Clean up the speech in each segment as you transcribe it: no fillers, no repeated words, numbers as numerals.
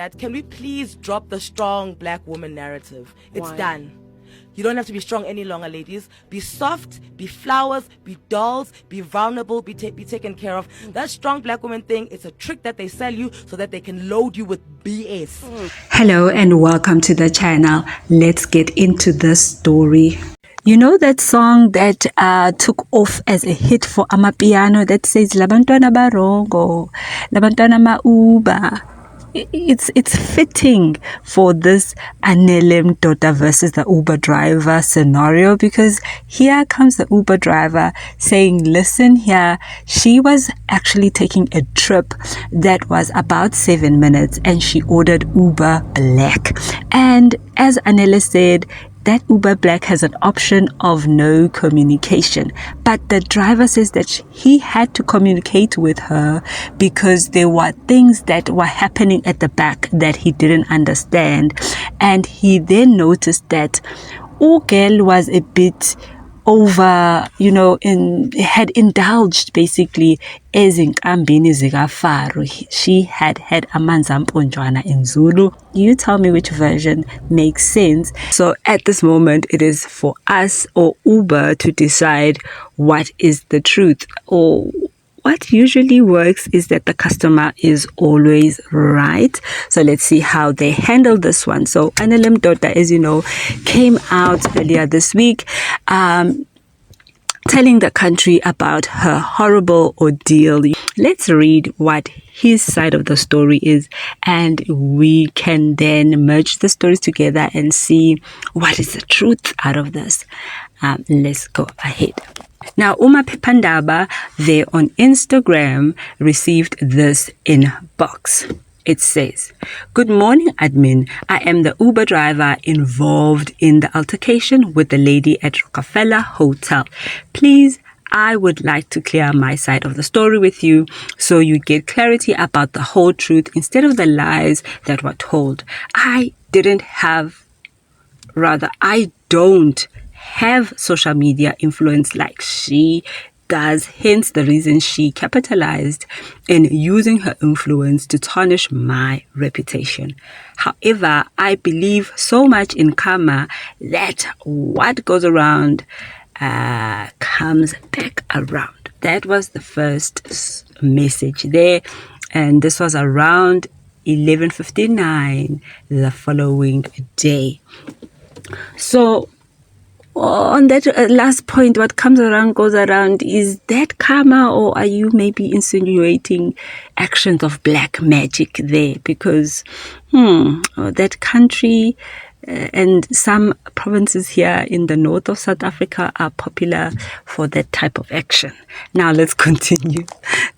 that, can we please drop the strong black woman narrative? It's Why? done. You don't have to be strong any longer, ladies. Be soft, be flowers, be dolls, be vulnerable, be taken care of. That strong black woman thing, it's a trick that they sell you so that they can load you with BS. Hello and welcome to the channel. Let's get into this story. You know that song that took off as a hit for Amapiano that says Labantwana Barongo, Labantwana Mauba. It's fitting for this Anele Mdoda versus the Uber driver scenario, because here comes the Uber driver saying, listen here, she was actually taking a trip that was about 7 minutes and she ordered Uber Black. And as Anele said, that Uber Black has an option of no communication. But the driver says that he had to communicate with her because there were things that were happening at the back that he didn't understand. And he then noticed that Ugel was a bit over, had indulged basically ezinkambini zikaFaro. She had amanzamponjwana in Zulu. You tell me which version makes sense. So at this moment, it is for us or Uber to decide what is the truth. Or what usually works is that the customer is always right. So let's see how they handle this one. So Anele Mdoda, as you know, came out earlier this week telling the country about her horrible ordeal. Let's read what his side of the story is, and we can then merge the stories together and see what is the truth out of this. Let's go ahead. Now, Maphephandaba there on Instagram received this inbox. It says, "Good morning, admin. I am the Uber driver involved in the altercation with the lady at Rockefeller Hotel. Please, I would like to clear my side of the story with you so you get clarity about the whole truth instead of the lies that were told. I don't have social media influence like she does, hence the reason she capitalized in using her influence to tarnish my reputation. However, I believe so much in karma that what goes around comes back around." That was the first message there, and this was around 11:59 the following day. So on that last point, what comes around goes around. Is that karma, or are you maybe insinuating actions of black magic there? Because that country and some provinces here in the north of South Africa are popular for that type of action. Now let's continue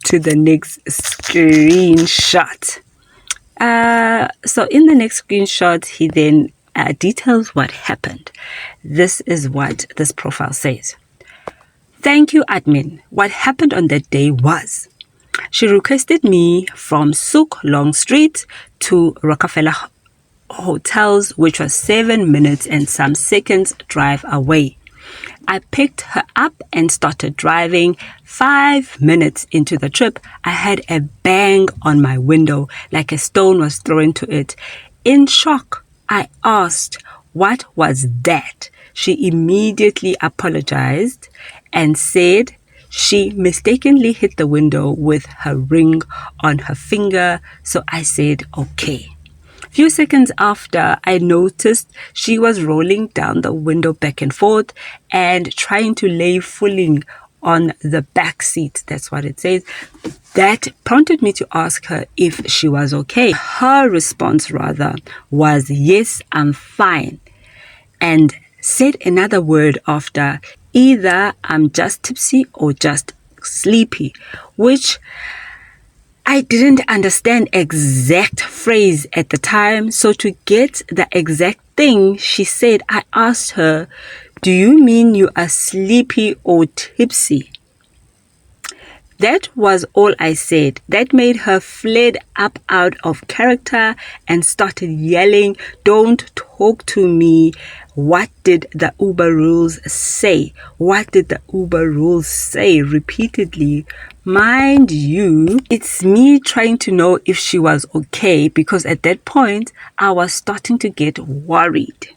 to the next screenshot. So in the next screenshot, he then details what happened. This is what this profile says. "Thank you, admin. What happened on that day was, she requested me from Souk Long Street to Rockefeller Hotels, which was 7 minutes and some seconds drive away. I picked her up and started driving. 5 minutes into the trip, I had a bang on my window, like a stone was thrown to it. In shock, I asked, what was that? She immediately apologized and said she mistakenly hit the window with her ring on her finger. So I said, okay. Few seconds after, I noticed she was rolling down the window back and forth and trying to lay fully on the back seat." That's what it says. "That prompted me to ask her if she was okay. Her response rather was, yes, I'm fine, and said another word after, either I'm just tipsy or just sleepy, which I didn't understand exact phrase at the time. So to get the exact thing she said, I asked her, do you mean you are sleepy or tipsy? That was all I said. That made her fled up out of character and started yelling, don't talk to me. What did the Uber rules say? What did the Uber rules say? Repeatedly. Mind you, it's me trying to know if she was okay, because at that point, I was starting to get worried.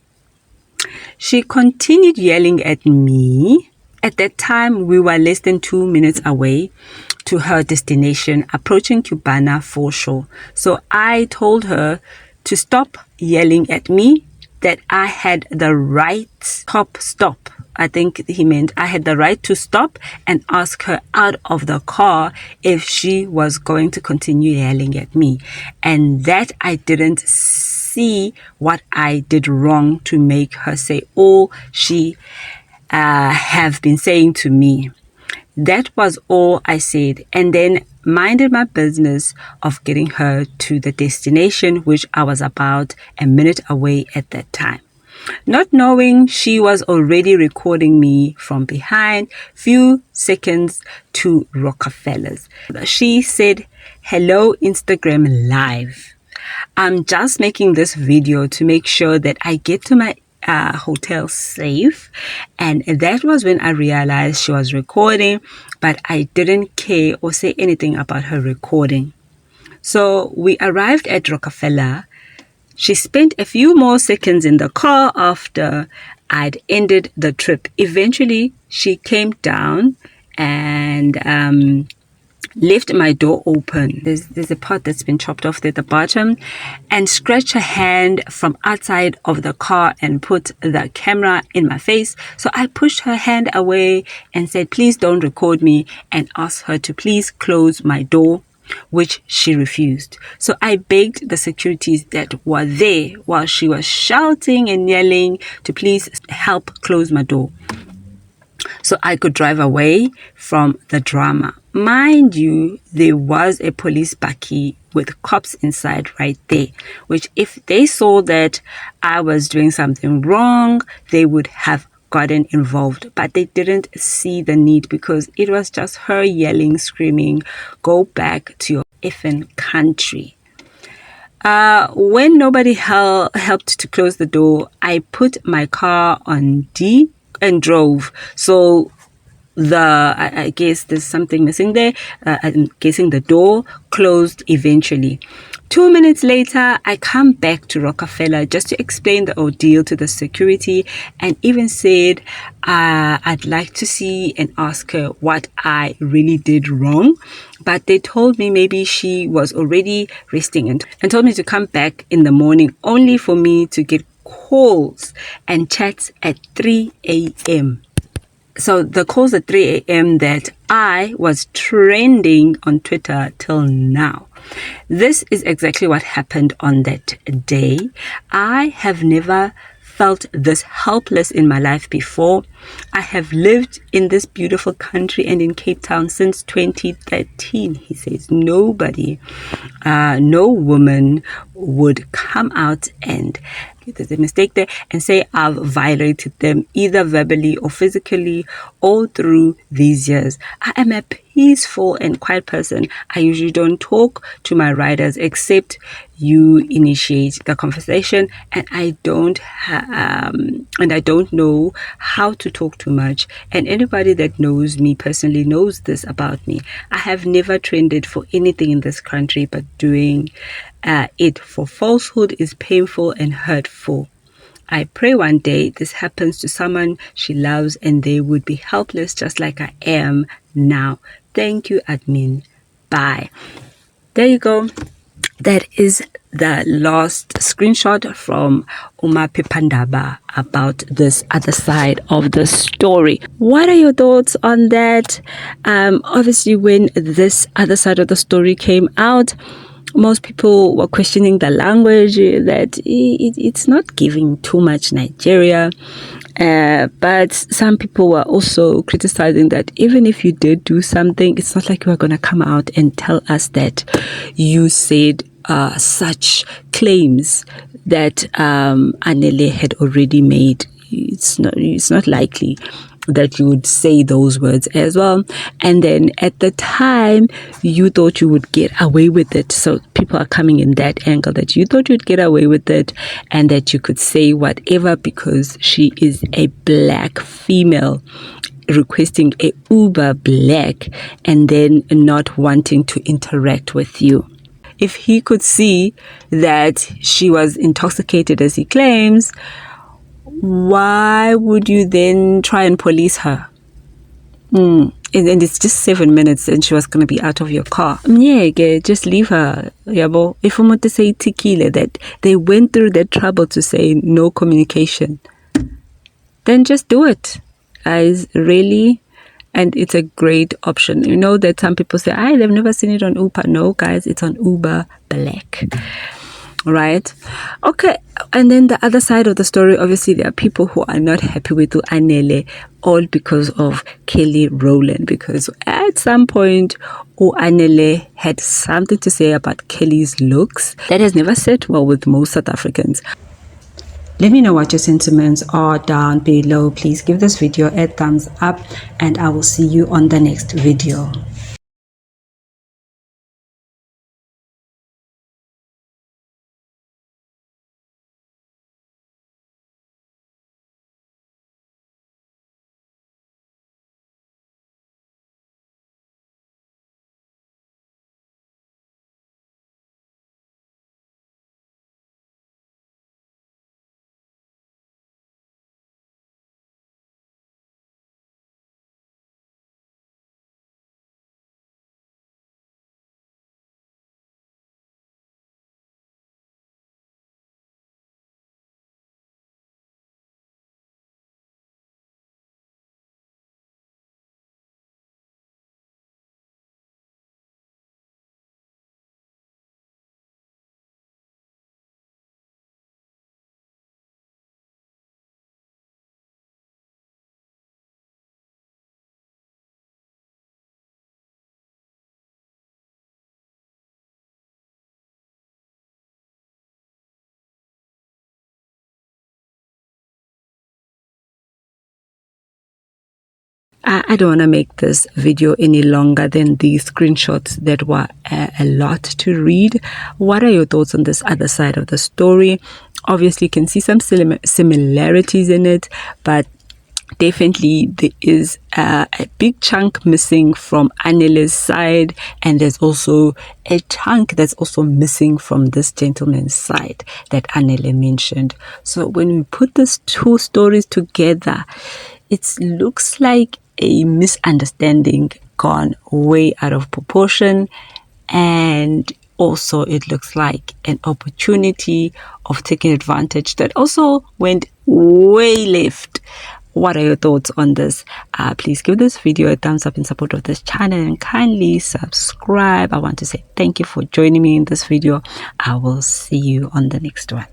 She continued yelling at me. At that time, we were less than 2 minutes away to her destination, approaching Cubana foreshore. So I told her to stop yelling at me, that I had the right stop. I think he meant I had the right to stop and ask her out of the car if she was going to continue yelling at me. And that I didn't see what I did wrong to make her say all she have been saying to me. That was all I said, and then minded my business of getting her to the destination, which I was about a minute away at that time. Not knowing she was already recording me from behind, few seconds to Rockefellers. She said, "Hello, Instagram Live. I'm just making this video to make sure that I get to my hotel safe." And that was when I realized she was recording, but I didn't care or say anything about her recording. So we arrived at Rockefeller. She spent a few more seconds in the car after I'd ended the trip. Eventually, she came down and left my door open. There's a part that's been chopped off there at the bottom, and scratched her hand from outside of the car and put the camera in my face. So I pushed her hand away and said, "Please don't record me," and asked her to please close my door, which she refused. So I begged the securities that were there while she was shouting and yelling to please help close my door, so I could drive away from the drama. Mind you, there was a police bakkie with cops inside right there, which if they saw that I was doing something wrong, they would have gotten involved. But they didn't see the need, because it was just her yelling, screaming, "Go back to your effing country." When nobody helped to close the door, I put my car on D and drove. So I guess there's something missing there. I'm guessing the door closed eventually. 2 minutes later, I come back to Rockefeller just to explain the ordeal to the security, and even said I'd like to see and ask her what I really did wrong. But they told me maybe she was already resting, and told me to come back in the morning, only for me to get calls and chats at 3 a.m. So the calls at 3 a.m. that I was trending on Twitter till now. This is exactly what happened on that day. I have never felt this helpless in my life before. I have lived in this beautiful country and in Cape Town since 2013. He says nobody, no woman would come out and, there's a mistake there, and say I've violated them either verbally or physically all through these years. I am a peaceful and quiet person. I usually don't talk to my riders except you initiate the conversation, and I don't know how to talk too much. And anybody that knows me personally knows this about me. I have never trended for anything in this country, but doing it for falsehood is painful and hurtful. I pray one day this happens to someone she loves and they would be helpless just like I am now. Thank you, admin. Bye. There you go. That is the last screenshot from Maphephandaba about this other side of the story. What are your thoughts on that? Obviously, when this other side of the story came out, most people were questioning the language, that it's not giving too much Nigeria. But some people were also criticizing that even if you did do something, it's not like you are going to come out and tell us that you said such claims that Anele had already made. It's not likely. that you would say those words as well. And then at the time, you thought you would get away with it. So people are coming in that angle that you thought you'd get away with it and that you could say whatever because she is a black female requesting a Uber Black and then not wanting to interact with you. If he could see that she was intoxicated as he claims, why would you then try and police her? And it's just 7 minutes and she was going to be out of your car. Yeah, just leave her. Yabo. If you want to say tequila, that they went through that trouble to say no communication, then just do it, guys. Really. And it's a great option. You know that some people say, they've never seen it on Uber. No, guys, it's on Uber Black. Right? Okay. And then the other side of the story, obviously, there are people who are not happy with Anele, all because of Kelly Rowland. Because at some point, Anele had something to say about Kelly's looks that has never sat well with most South Africans. Let me know what your sentiments are down below. Please give this video a thumbs up and I will see you on the next video. I don't want to make this video any longer than these screenshots that were a lot to read. What are your thoughts on this other side of the story? Obviously, you can see some similarities in it, but definitely there is a big chunk missing from Anele's side, and there's also a chunk that's also missing from this gentleman's side that Anele mentioned. So when we put these two stories together, it looks like a misunderstanding gone way out of proportion, and also it looks like an opportunity of taking advantage that also went way left. What are your thoughts on this? Please give this video a thumbs up in support of this channel and kindly subscribe. I want to say thank you for joining me in this video. I will see you on the next one.